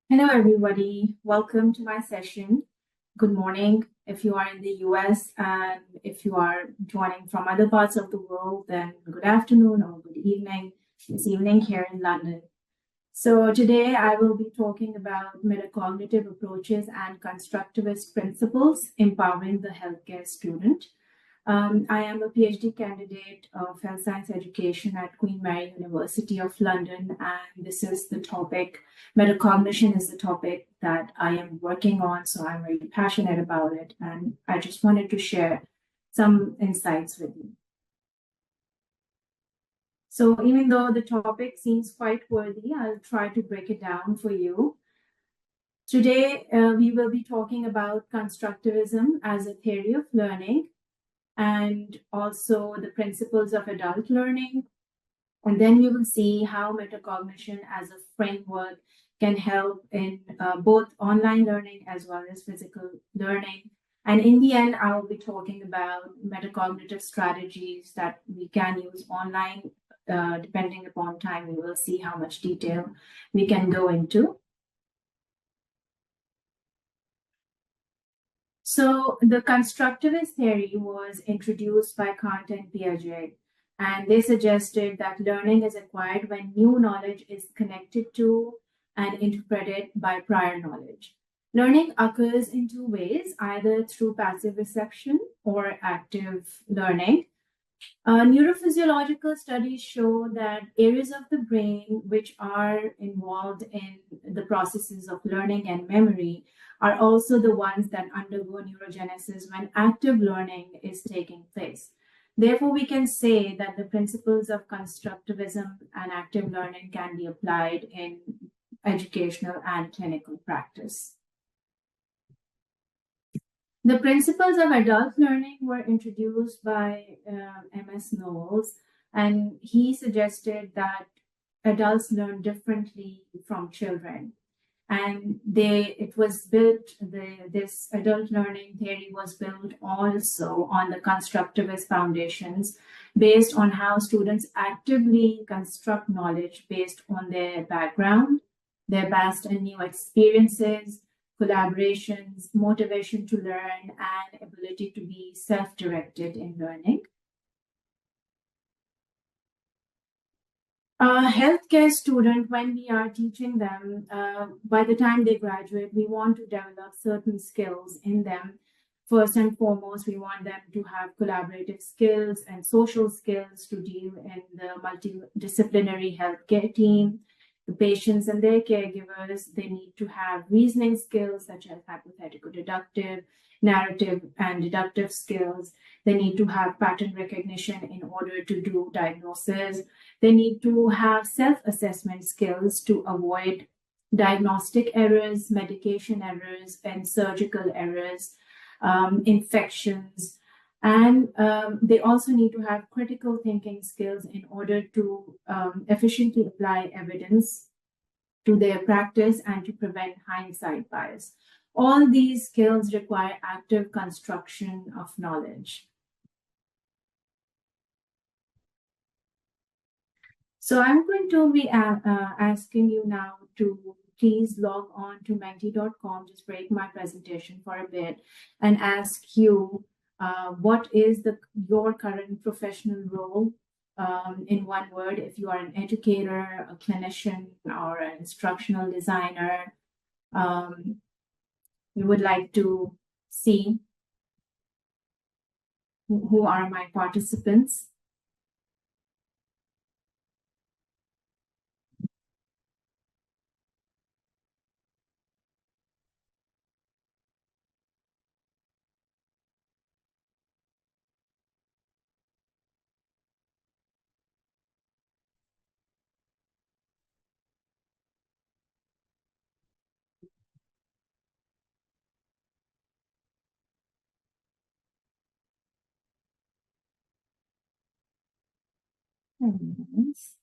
Hello, everybody. Welcome to my session. Good morning if you are in the US, and if you are joining from other parts of the world, then good afternoon or good evening. It's evening here in London. So today I will be talking about metacognitive approaches and constructivist principles empowering the healthcare student. I am a PhD candidate of health science education at Queen Mary University of London, and this is the topic. Metacognition is the topic that I am working on, so I'm very passionate about it, and I just wanted to share some insights with you. So even though the topic seems quite worthy, I'll try to break it down for you. Today, we will be talking about constructivism as a theory of learning, and also the principles of adult learning. And then we will see how metacognition as a framework can help in both online learning as well as physical learning. And in the end, I will be talking about metacognitive strategies that we can use online. Depending upon time, we will see how much detail we can go into. So the constructivist theory was introduced by Kant and Piaget, and they suggested that learning is acquired when new knowledge is connected to and interpreted by prior knowledge. Learning occurs in two ways, either through passive reception or active learning. Neurophysiological studies show that areas of the brain which are involved in the processes of learning and memory are also the ones that undergo neurogenesis when active learning is taking place. Therefore, we can say that the principles of constructivism and active learning can be applied in educational and clinical practice. The principles of adult learning were introduced by M.S. Knowles, and he suggested that adults learn differently from children. And this adult learning theory was built also on the constructivist foundations based on how students actively construct knowledge based on their background, their past and new experiences, collaborations, motivation to learn, and ability to be self-directed in learning. A healthcare student, when we are teaching them, by the time they graduate, we want to develop certain skills in them. First and foremost, we want them to have collaborative skills and social skills to deal in the multidisciplinary healthcare team. The patients and their caregivers, they need to have reasoning skills such as hypothetical deductive, narrative, and deductive skills. They need to have pattern recognition in order to do diagnosis. They need to have self-assessment skills to avoid diagnostic errors, medication errors, and surgical errors, infections. And they also need to have critical thinking skills in order to efficiently apply evidence to their practice and to prevent hindsight bias. All these skills require active construction of knowledge. So I'm going to be asking you now to please log on to menti.com, just break my presentation for a bit, and ask you what is your current professional role in one word. If you are an educator, a clinician, or an instructional designer, we would like to see who are my participants. Yes.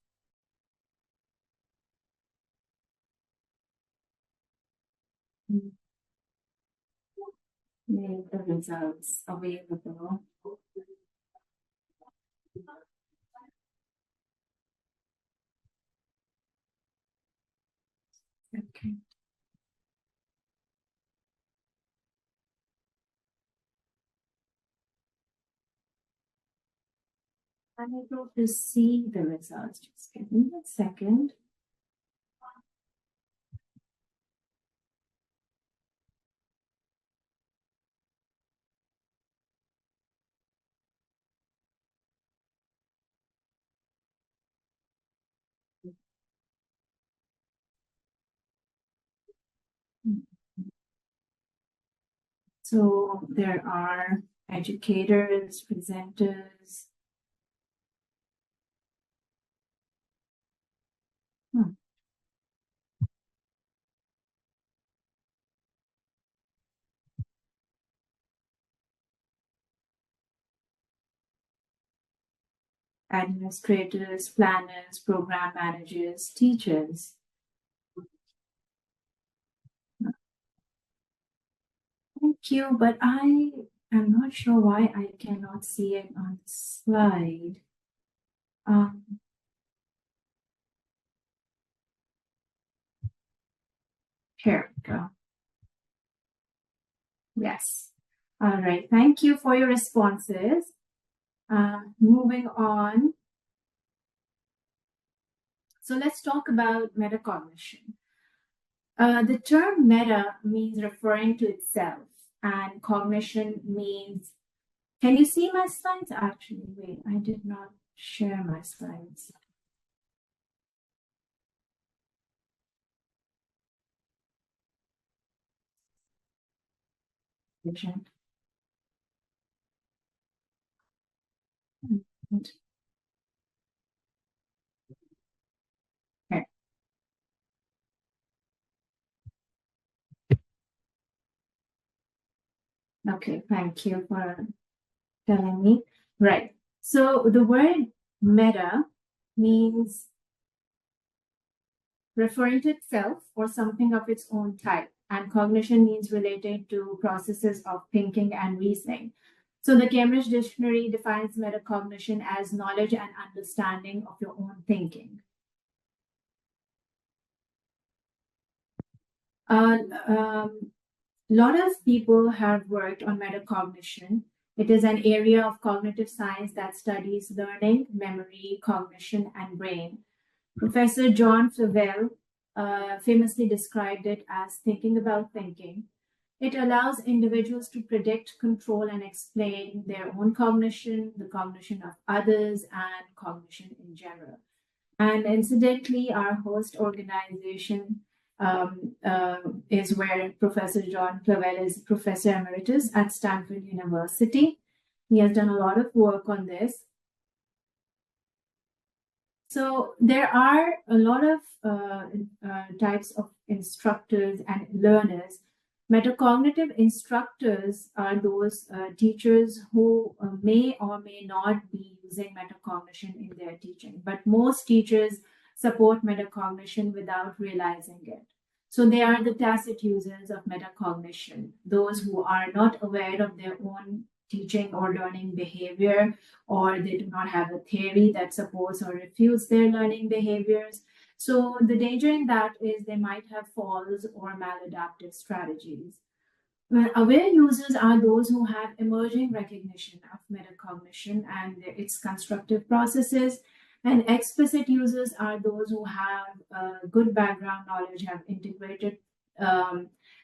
Make the results available. Okay. Unable to see the results. Just give me a second. So there are educators, presenters. Administrators, planners, program managers, teachers. Thank you, but I am not sure why I cannot see it on the slide. Here we go. Yes. All right. Thank you for your responses. Moving on. So let's talk about metacognition. The term meta means referring to itself, and cognition means. Can you see my slides? Actually, wait, I did not share my slides. Vision. Okay. Okay, thank you for telling me. Right. So the word meta means referring to itself or something of its own type, and cognition means related to processes of thinking and reasoning. So the Cambridge Dictionary defines metacognition as knowledge and understanding of your own thinking. A lot of people have worked on metacognition. It is an area of cognitive science that studies learning, memory, cognition, and brain. Professor John Flavel famously described it as thinking about thinking. It allows individuals to predict, control, and explain their own cognition, the cognition of others, and cognition in general. And incidentally, our host organization is where Professor John Flavel is Professor Emeritus at Stanford University. He has done a lot of work on this. So there are a lot of types of instructors and learners. Metacognitive instructors are those teachers who may or may not be using metacognition in their teaching, but most teachers support metacognition without realizing it. So they are the tacit users of metacognition, those who are not aware of their own teaching or learning behavior, or they do not have a theory that supports or refutes their learning behaviors. So the danger in that is they might have false or maladaptive strategies. Aware users are those who have emerging recognition of metacognition and its constructive processes. And explicit users are those who have good background knowledge, have integrated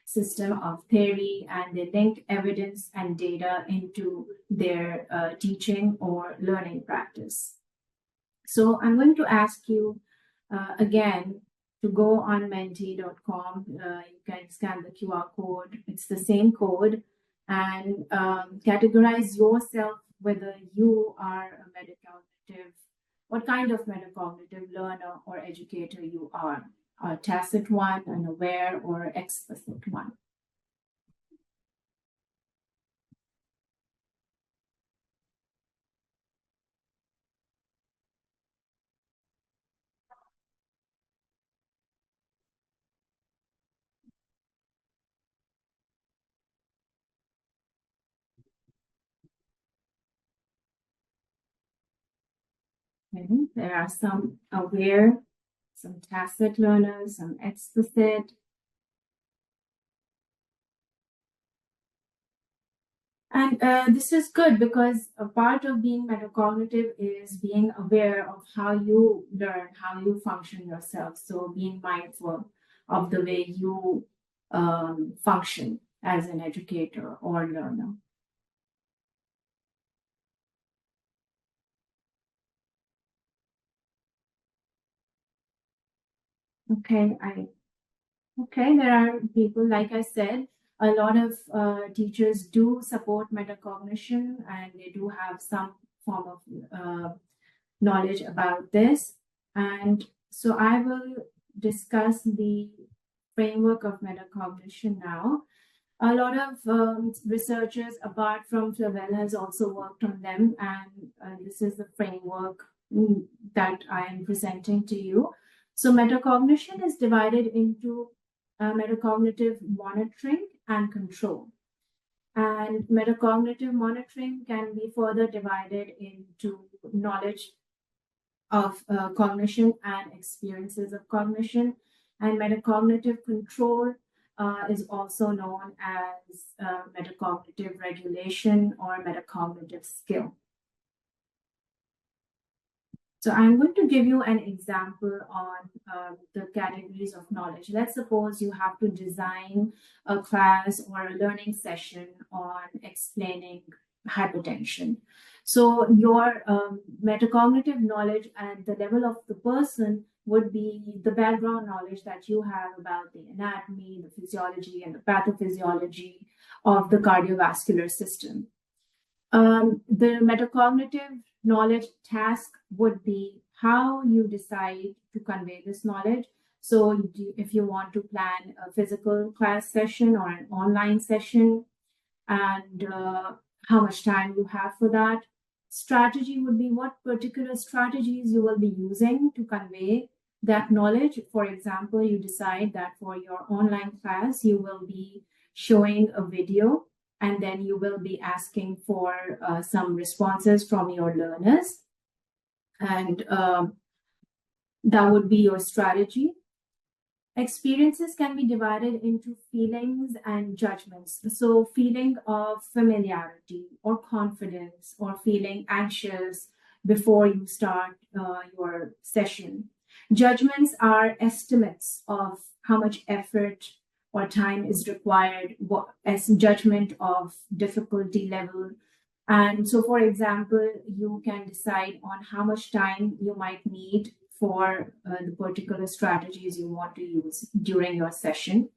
system of theory, and they link evidence and data into their teaching or learning practice. So I'm going to ask you again to go on menti.com. You can scan the QR code. It's the same code, and categorize yourself whether you are a metacognitive, what kind of metacognitive learner or educator you are, a tacit one, an aware, or explicit one. Okay. There are some aware some tacit learners, some explicit. And this is good because a part of being metacognitive is being aware of how you learn, how you function yourself. So being mindful of the way you function as an educator or learner. Okay, there are people, like I said, a lot of teachers do support metacognition and they do have some form of knowledge about this. And so I will discuss the framework of metacognition now. A lot of researchers, apart from Flavel, has also worked on them, and this is the framework that I am presenting to you. So metacognition is divided into metacognitive monitoring and control. And metacognitive monitoring can be further divided into knowledge of cognition and experiences of cognition. And metacognitive control is also known as metacognitive regulation or metacognitive skill. So I'm going to give you an example on the categories of knowledge. Let's suppose you have to design a class or a learning session on explaining hypertension. So your metacognitive knowledge at the level of the person would be the background knowledge that you have about the anatomy, the physiology, and the pathophysiology of the cardiovascular system. The metacognitive knowledge task would be how you decide to convey this knowledge. So if you want to plan a physical class session or an online session, and how much time you have for that. Strategy would be what particular strategies you will be using to convey that knowledge. For example, you decide that for your online class, you will be showing a video and then you will be asking for some responses from your learners. And that would be your strategy. Experiences can be divided into feelings and judgments. So feeling of familiarity or confidence or feeling anxious before you start your session. Judgments are estimates of how much effort or time is required as judgment of difficulty level. And so, for example, you can decide on how much time you might need for the particular strategies you want to use during your session.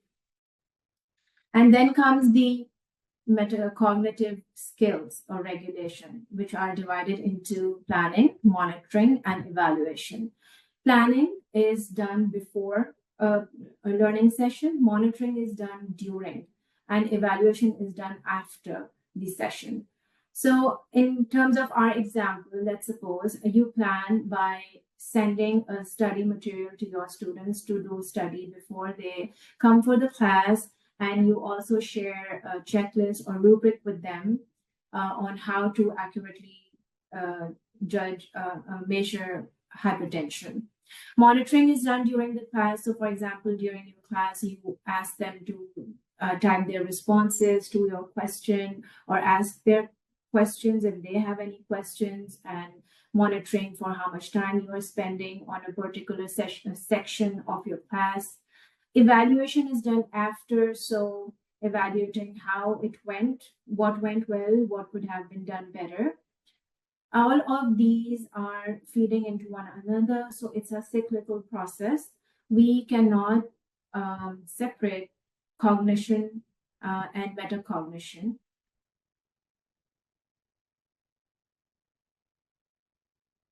And then comes the metacognitive skills or regulation, which are divided into planning, monitoring, and evaluation. Planning is done before a learning session, monitoring is done during, and evaluation is done after the session. So in terms of our example, let's suppose you plan by sending a study material to your students to do study before they come for the class, and you also share a checklist or rubric with them on how to accurately measure hypertension. Monitoring is done during the class. So for example, during your class, you ask them to type their responses to your question or ask their questions if they have any questions, and monitoring for how much time you are spending on a particular section of your class. Evaluation is done after, so evaluating how it went, what went well, what could have been done better. All of these are feeding into one another, so it's a cyclical process. We cannot separate cognition and metacognition.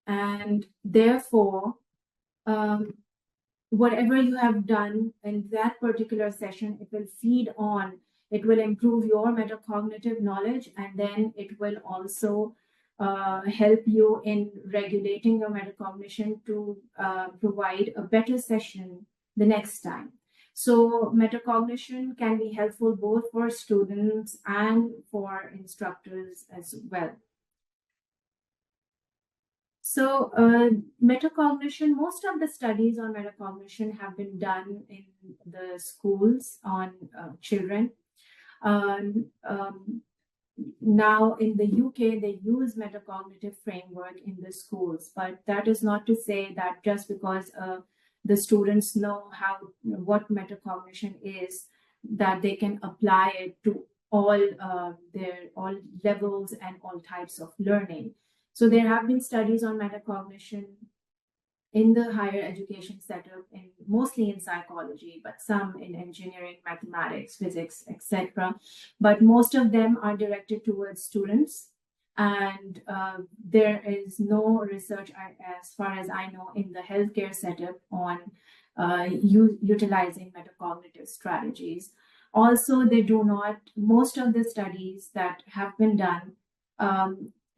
And therefore, whatever you have done in that particular session, it will feed on, it will improve your metacognitive knowledge, and then it will also help you in regulating your metacognition to provide a better session the next time. So metacognition can be helpful both for students and for instructors as well. So metacognition, most of the studies on metacognition have been done in the schools on children. Now in the UK, they use metacognitive framework in the schools, but that is not to say that just because the students know what metacognition is, that they can apply it to all all levels and all types of learning. So there have been studies on metacognition in the higher education setup, mostly in psychology, but some in engineering, mathematics, physics, etc. But most of them are directed towards students. And there is no research, as far as I know, in the healthcare setup on utilizing metacognitive strategies. Also, most of the studies that have been done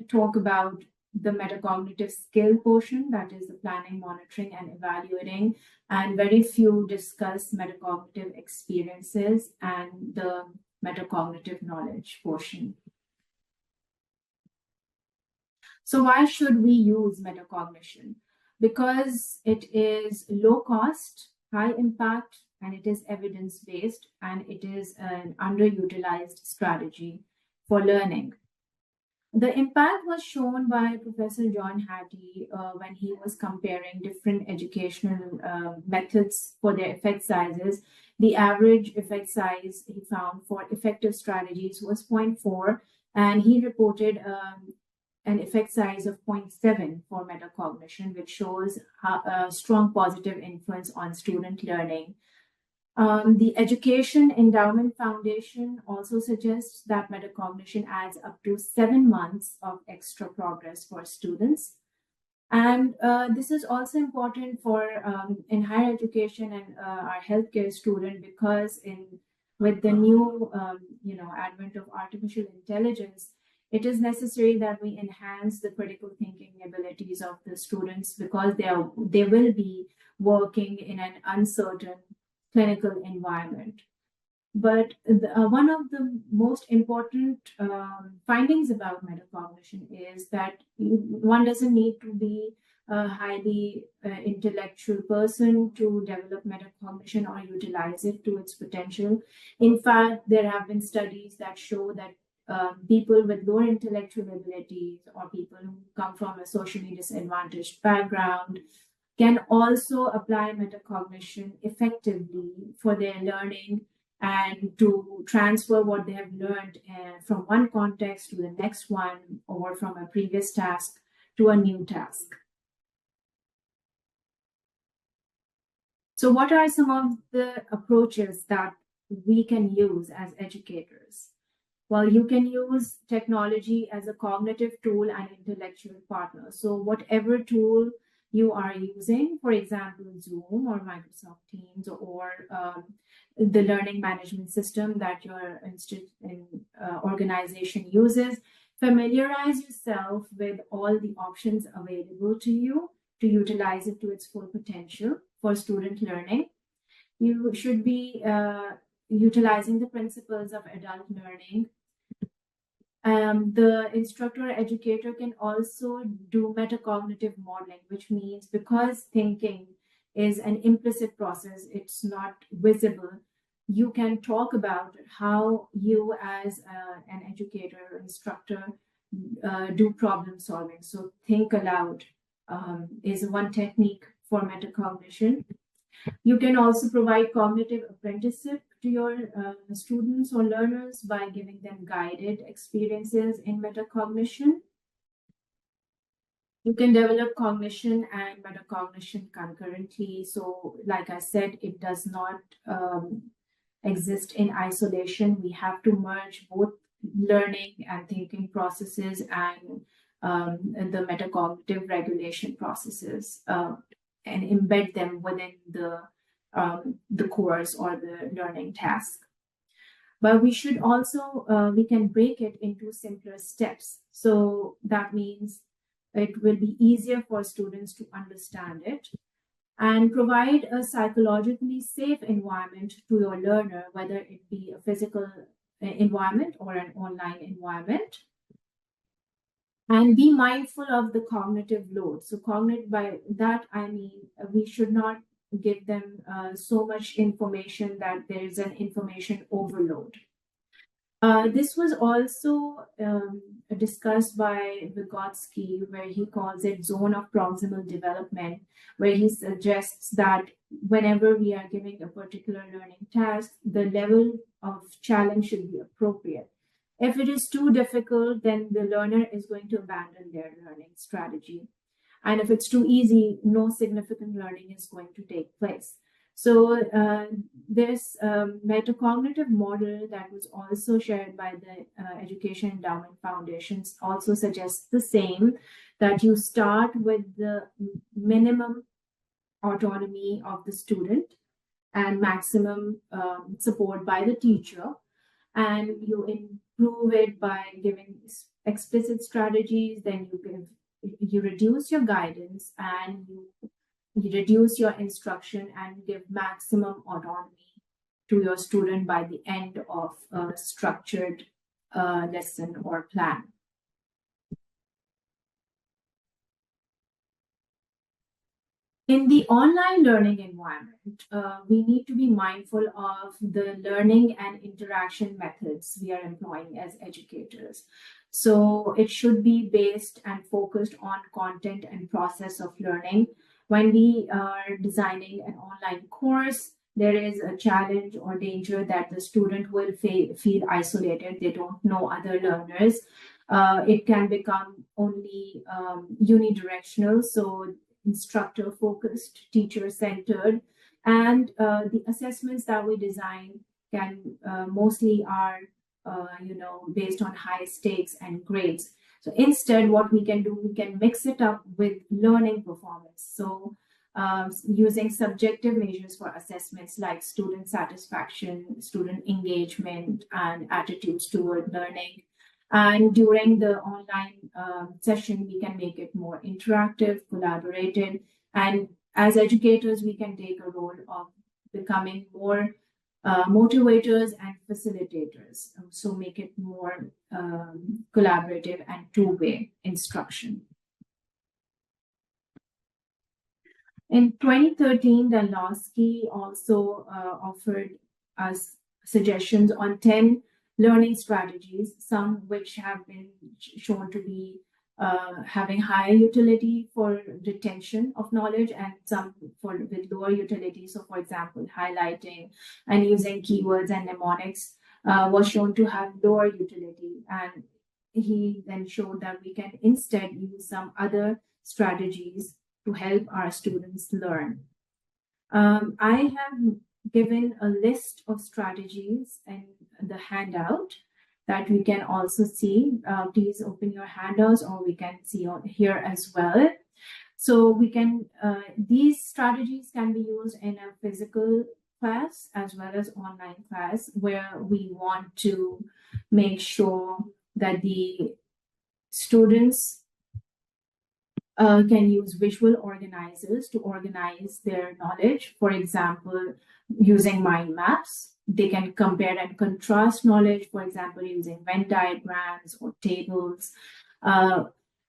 talk about the metacognitive skill portion, that is the planning, monitoring, and evaluating, and very few discuss metacognitive experiences and the metacognitive knowledge portion. So why should we use metacognition? Because it is low cost, high impact, and it is evidence-based, and it is an underutilized strategy for learning. The impact was shown by Professor John Hattie when he was comparing different educational methods for their effect sizes. The average effect size he found for effective strategies was 0.4, and he reported an effect size of 0.7 for metacognition, which shows a strong positive influence on student learning. The Education Endowment Foundation also suggests that metacognition adds up to 7 months of extra progress for students. And this is also important for in higher education and our healthcare student, because with the new advent of artificial intelligence, it is necessary that we enhance the critical thinking abilities of the students, because they will be working in an uncertain clinical environment. But one of the most important findings about metacognition is that one doesn't need to be a highly intellectual person to develop metacognition or utilize it to its potential. In fact, there have been studies that show that people with lower intellectual abilities or people who come from a socially disadvantaged background can also apply metacognition effectively for their learning and to transfer what they have learned from one context to the next one, or from a previous task to a new task. So what are some of the approaches that we can use as educators? Well, you can use technology as a cognitive tool and intellectual partner. So whatever tool you are using, for example, Zoom or Microsoft Teams, or the learning management system that your organization uses, familiarize yourself with all the options available to you to utilize it to its full potential for student learning. You should be utilizing the principles of adult learning. The instructor or educator can also do metacognitive modeling, which means because thinking is an implicit process, it's not visible, you can talk about how you as an educator or instructor do problem solving. So think aloud is one technique for metacognition. You can also provide cognitive apprenticeship to your students or learners by giving them guided experiences in metacognition. You can develop cognition and metacognition concurrently. So like I said, it does not exist in isolation. We have to merge both learning and thinking processes and the metacognitive regulation processes and embed them within the course or the learning task. But we should also, we can break it into simpler steps. So that means it will be easier for students to understand it, and provide a psychologically safe environment to your learner, whether it be a physical environment or an online environment. And be mindful of the cognitive load. So cognitive, by that I mean we should not give them so much information that there is an information overload. This was also discussed by Vygotsky, where he calls it zone of proximal development, where he suggests that whenever we are giving a particular learning task, the level of challenge should be appropriate. If it is too difficult, then the learner is going to abandon their learning strategy. And if it's too easy, no significant learning is going to take place. So this metacognitive model that was also shared by the Education Endowment Foundations also suggests the same, that you start with the minimum autonomy of the student and maximum support by the teacher, and you improve it by giving explicit strategies. Then you reduce your guidance, and you reduce your instruction and give maximum autonomy to your student by the end of a structured lesson or plan. In the online learning environment, we need to be mindful of the learning and interaction methods we are employing as educators. So it should be based and focused on content and process of learning. When we are designing an online course, there is a challenge or danger that the student will feel isolated. They don't know other learners. It can become only unidirectional. So instructor focused, teacher centered, and the assessments that we design can mostly are based on high stakes and grades. So instead, what we can do, we can mix it up with learning performance. So using subjective measures for assessments like student satisfaction, student engagement, and attitudes toward learning. And during the online session, we can make it more interactive, collaborative. And as educators, we can take a role of becoming more motivators and facilitators. So make it more collaborative and two-way instruction. In 2013, Dahlowski also offered us suggestions on 10 learning strategies, some which have been shown to be having higher utility for retention of knowledge, and some with lower utility. So for example, highlighting and using keywords and mnemonics was shown to have lower utility. And he then showed that we can instead use some other strategies to help our students learn. I have given a list of strategies in the handout that we can also see. Please open your handouts, or we can see on here as well. So we can, these strategies can be used in a physical class as well as online class, where we want to make sure that the students can use visual organizers to organize their knowledge. For example, using mind maps, they can compare and contrast knowledge, for example, using Venn diagrams or tables.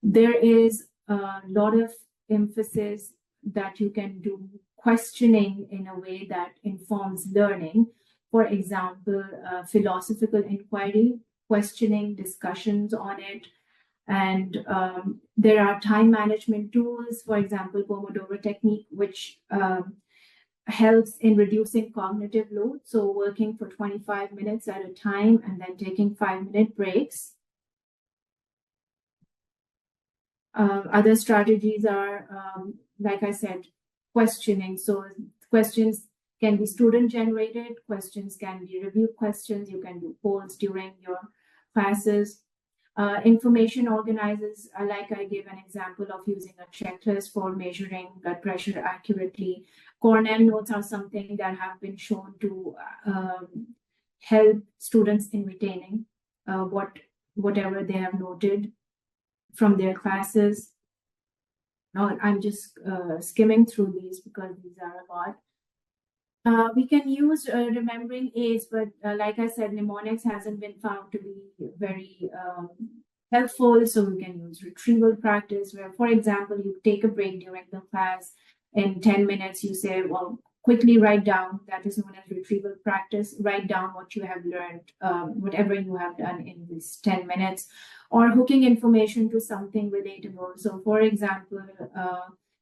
There is a lot of emphasis that you can do questioning in a way that informs learning. For example, philosophical inquiry, questioning, discussions on it. And there are time management tools, for example, Pomodoro technique, which helps in reducing cognitive load. So working for 25 minutes at a time and then taking 5-minute breaks. Other strategies are, like I said, questioning. So questions can be student generated, questions can be review questions. You can do polls during your classes. Information organizers, like I gave an example of using a checklist for measuring blood pressure accurately. Cornell notes are something that have been shown to help students in retaining whatever they have noted from their classes. Now I'm just skimming through these because these are a lot. We can use remembering aids, but like I said, mnemonics hasn't been found to be very helpful. So you can use retrieval practice, where, for example, you take a break during the class. In 10 minutes, you say, well, quickly write down, that is known as retrieval practice. Write down what you have learned, whatever you have done in these 10 minutes, or hooking information to something relatable. So, for example,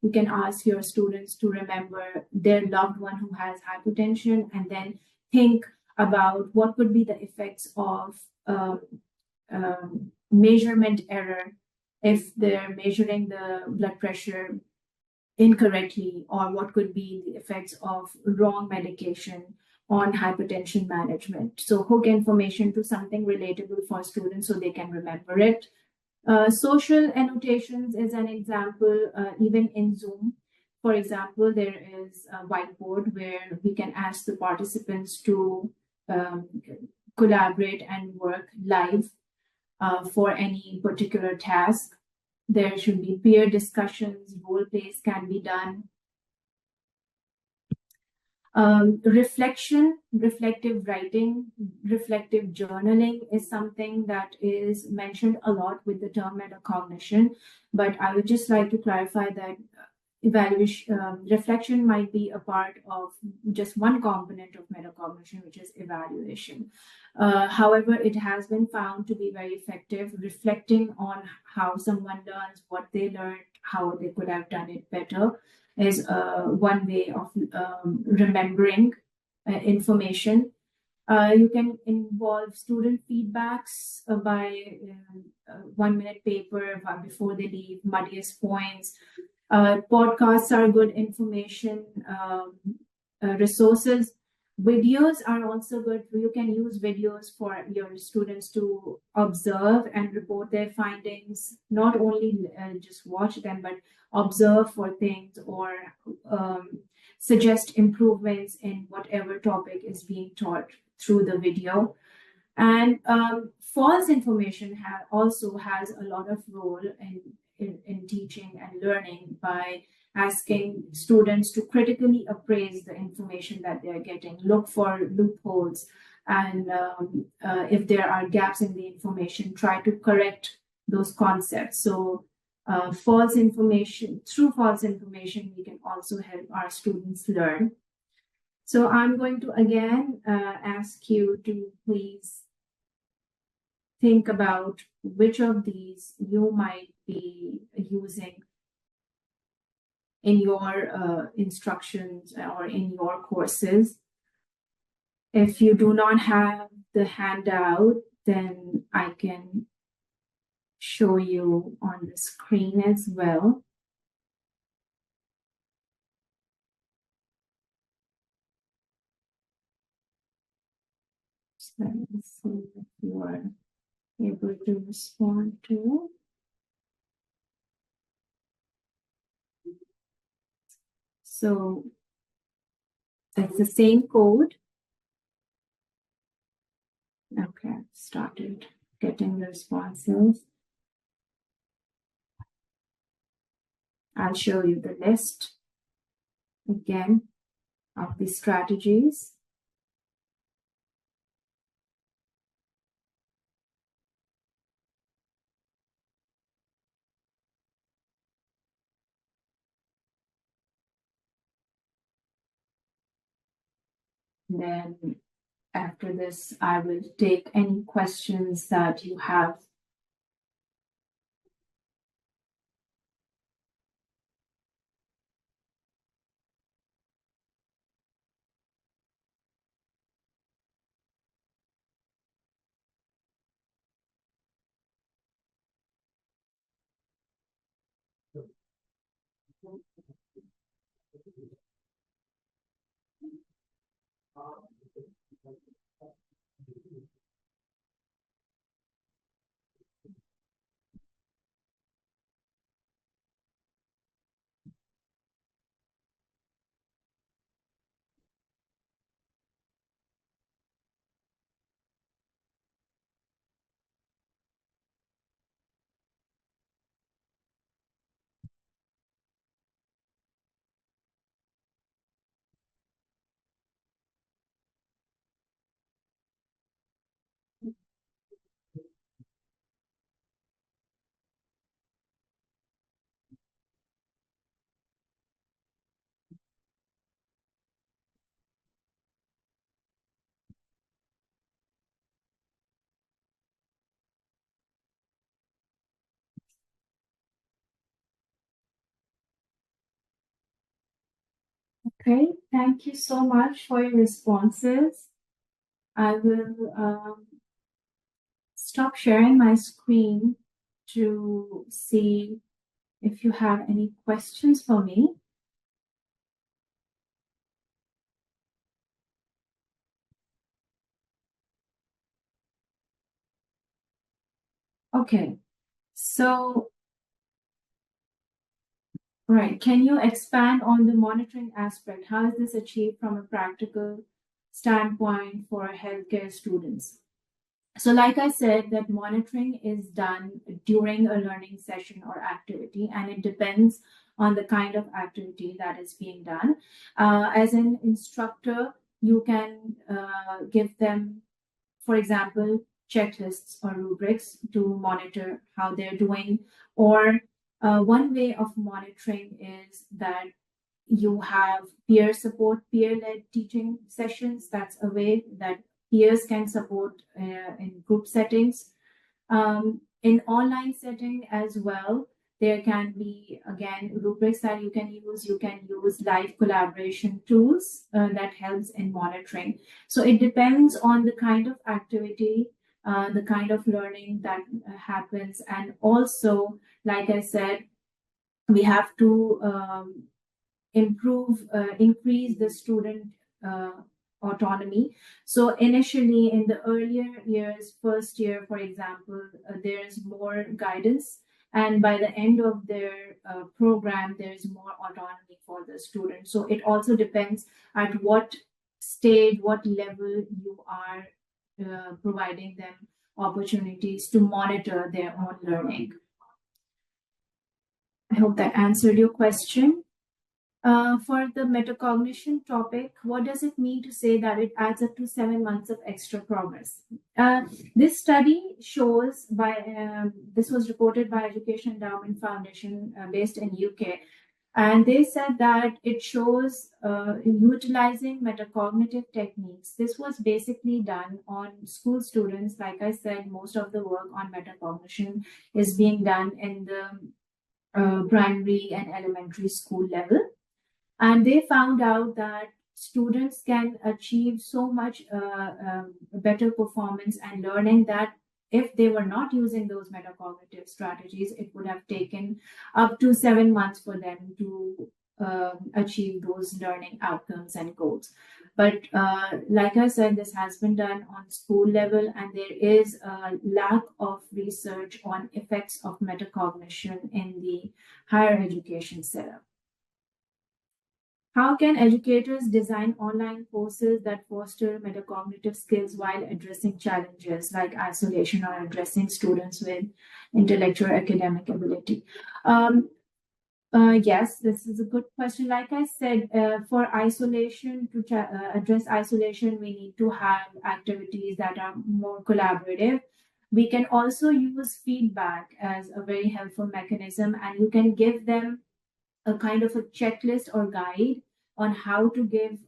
you can ask your students to remember their loved one who has hypertension, and then think about what could be the effects of measurement error if they're measuring the blood pressure incorrectly, or what could be the effects of wrong medication on hypertension management. So hook information to something relatable for students so they can remember it. Social annotations is an example, even in Zoom. For example, there is a whiteboard where we can ask the participants to collaborate and work live for any particular task. There should be peer discussions, role plays can be done. Reflection, reflective writing, reflective journaling is something that is mentioned a lot with the term metacognition, but I would just like to clarify that evaluation, reflection might be a part of just one component of metacognition, which is evaluation. However, it has been found to be very effective. Reflecting on how someone learns, what they learned, how they could have done it better, is one way of remembering information. You can involve student feedbacks by 1 minute paper before they leave, muddiest points. Podcasts are good information resources. Videos are also good. You can use videos for your students to observe and report their findings, not only just watch them, but observe for things, or suggest improvements in whatever topic is being taught through the video. And false information also has a lot of role in teaching and learning, by asking students to critically appraise the information that they're getting, look for loopholes, and if there are gaps in the information, try to correct those concepts. So false information, through false information, we can also help our students learn. So I'm going to again ask you to please think about which of these you might be using in your instructions or in your courses. If you do not have the handout, then I can show you on the screen as well. So let me see if you are able to respond to. So it's the same code. Okay, started getting the responses. I'll show you the list again of the strategies. Then after this, I will take any questions that you have. Okay, thank you so much for your responses. I will stop sharing my screen to see if you have any questions for me. Okay, so, right, can you expand on the monitoring aspect? How is this achieved from a practical standpoint for healthcare students? So, like I said, that monitoring is done during a learning session or activity, and it depends on the kind of activity that is being done. As an instructor, you can give them, for example, checklists or rubrics to monitor how they're doing. Or one way of monitoring is that you have peer support, peer-led teaching sessions. That's a way that peers can support in group settings. In online setting as well, there can be, again, rubrics that you can use. You can use live collaboration tools that helps in monitoring. So it depends on the kind of activity, the kind of learning that happens. And also, like I said, we have to increase the student uh, autonomy. So initially in the earlier years, first year, for example, there's more guidance. And by the end of their program, there's more autonomy for the student. So it also depends at what stage, what level you are providing them opportunities to monitor their own learning. I hope that answered your question. For the metacognition topic, what does it mean to say that it adds up to 7 months of extra progress? This study shows this was reported by Education Endowment Foundation based in UK. And they said that it shows utilizing metacognitive techniques. This was basically done on school students. Like I said, most of the work on metacognition is being done in the primary and elementary school level. And they found out that students can achieve so much better performance and learning that if they were not using those metacognitive strategies, it would have taken up to 7 months for them to achieve those learning outcomes and goals. But like I said, this has been done on school level, and there is a lack of research on effects of metacognition in the higher education setup. How can educators design online courses that foster metacognitive skills while addressing challenges like isolation or addressing students with intellectual or academic ability? Yes, this is a good question. Like I said, for isolation, to address isolation, we need to have activities that are more collaborative. We can also use feedback as a very helpful mechanism, and you can give them a kind of a checklist or guide on how to give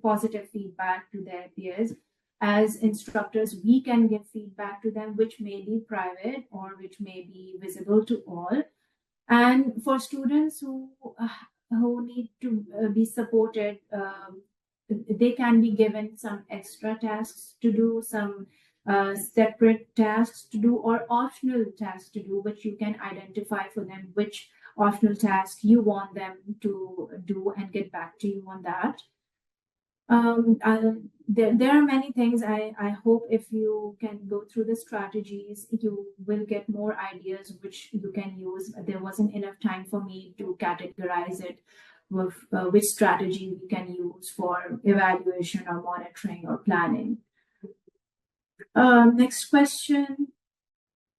positive feedback to their peers. As instructors, we can give feedback to them, which may be private or which may be visible to all. And for students who need to be supported, they can be given some extra tasks to do, some separate tasks to do, or optional tasks to do, which you can identify for them which optional task you want them to do and get back to you on that. There are many things. I hope if you can go through the strategies, you will get more ideas which you can use. There wasn't enough time for me to categorize it with which strategy we can use for evaluation or monitoring or planning. Next question.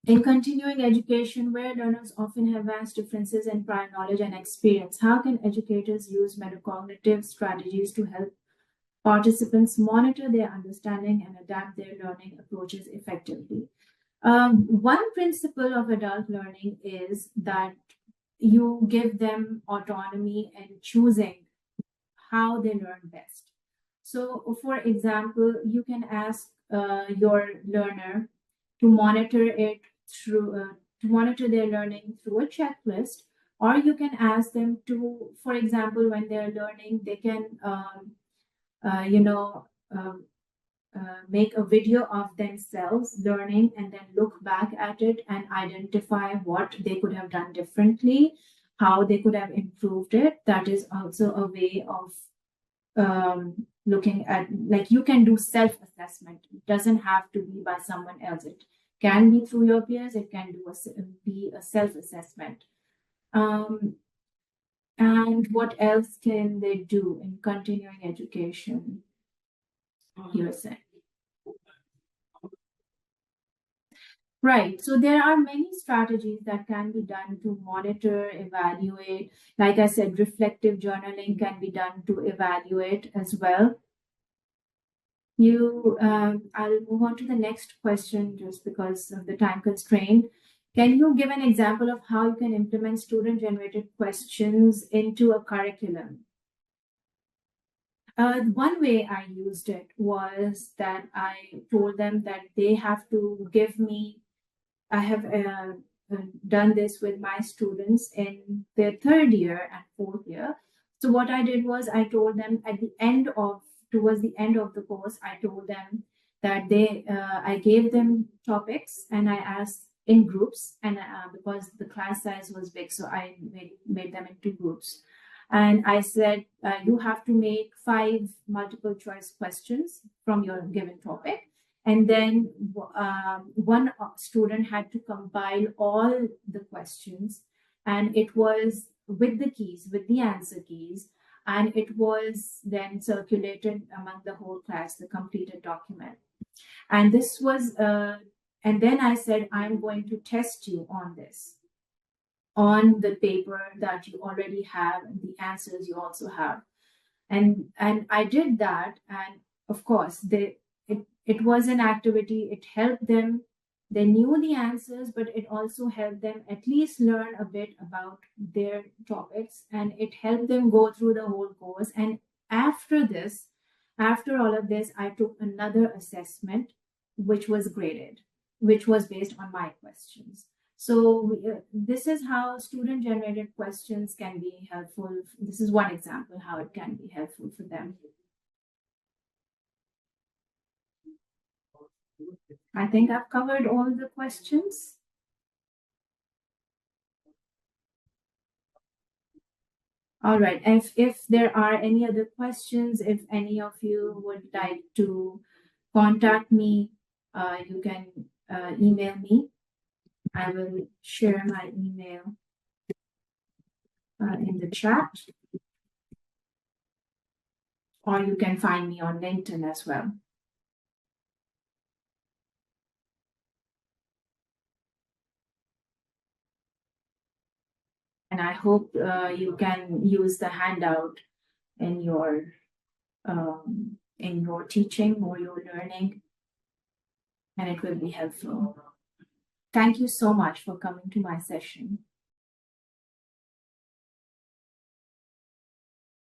In continuing education, where learners often have vast differences in prior knowledge and experience, how can educators use metacognitive strategies to help participants monitor their understanding and adapt their learning approaches effectively? One principle of adult learning is that you give them autonomy in choosing how they learn best. So, for example, you can ask your learner to monitor their learning through a checklist, Or you can ask them to, for example, when they're learning, they can, you know, make a video of themselves learning and then look back at it and identify what they could have done differently, how they could have improved it. That is also a way of looking at, like, you can do self-assessment. It doesn't have to be by someone else. It can be through your peers. It can be a self-assessment. And what else can they do in continuing education? You're saying. Right. So there are many strategies that can be done to monitor, evaluate. Like I said, reflective journaling can be done to evaluate as well. I'll move on to the next question just because of the time constraint. Can you give an example of how you can implement student-generated questions into a curriculum? One way I used it was that I told them that they have to give me, I have done this with my students in their third year and fourth year. So what I did was I told them towards the end of the course, I told them that I gave them topics and I asked in groups, and because the class size was big, so I made them into groups. And I said, you have to make 5 multiple choice questions from your given topic. And then one student had to compile all the questions, and it was with the keys, with the answer keys, and it was then circulated among the whole class, the completed document. And this was, and then I said, I'm going to test you on this, on the paper that you already have, and the answers you also have. And I did that, and of course, it was an activity. It helped them. They knew the answers, but it also helped them at least learn a bit about their topics, and it helped them go through the whole course. And after this, after all of this, I took another assessment, which was graded, which was based on my questions. So this is how student-generated questions can be helpful. This is one example how it can be helpful for them. I think I've covered all the questions. All right. If there are any other questions, if any of you would like to contact me, you can email me. I will share my email in the chat, or you can find me on LinkedIn as well. And I hope you can use the handout in your teaching or your learning, and it will be helpful. Thank you so much for coming to my session.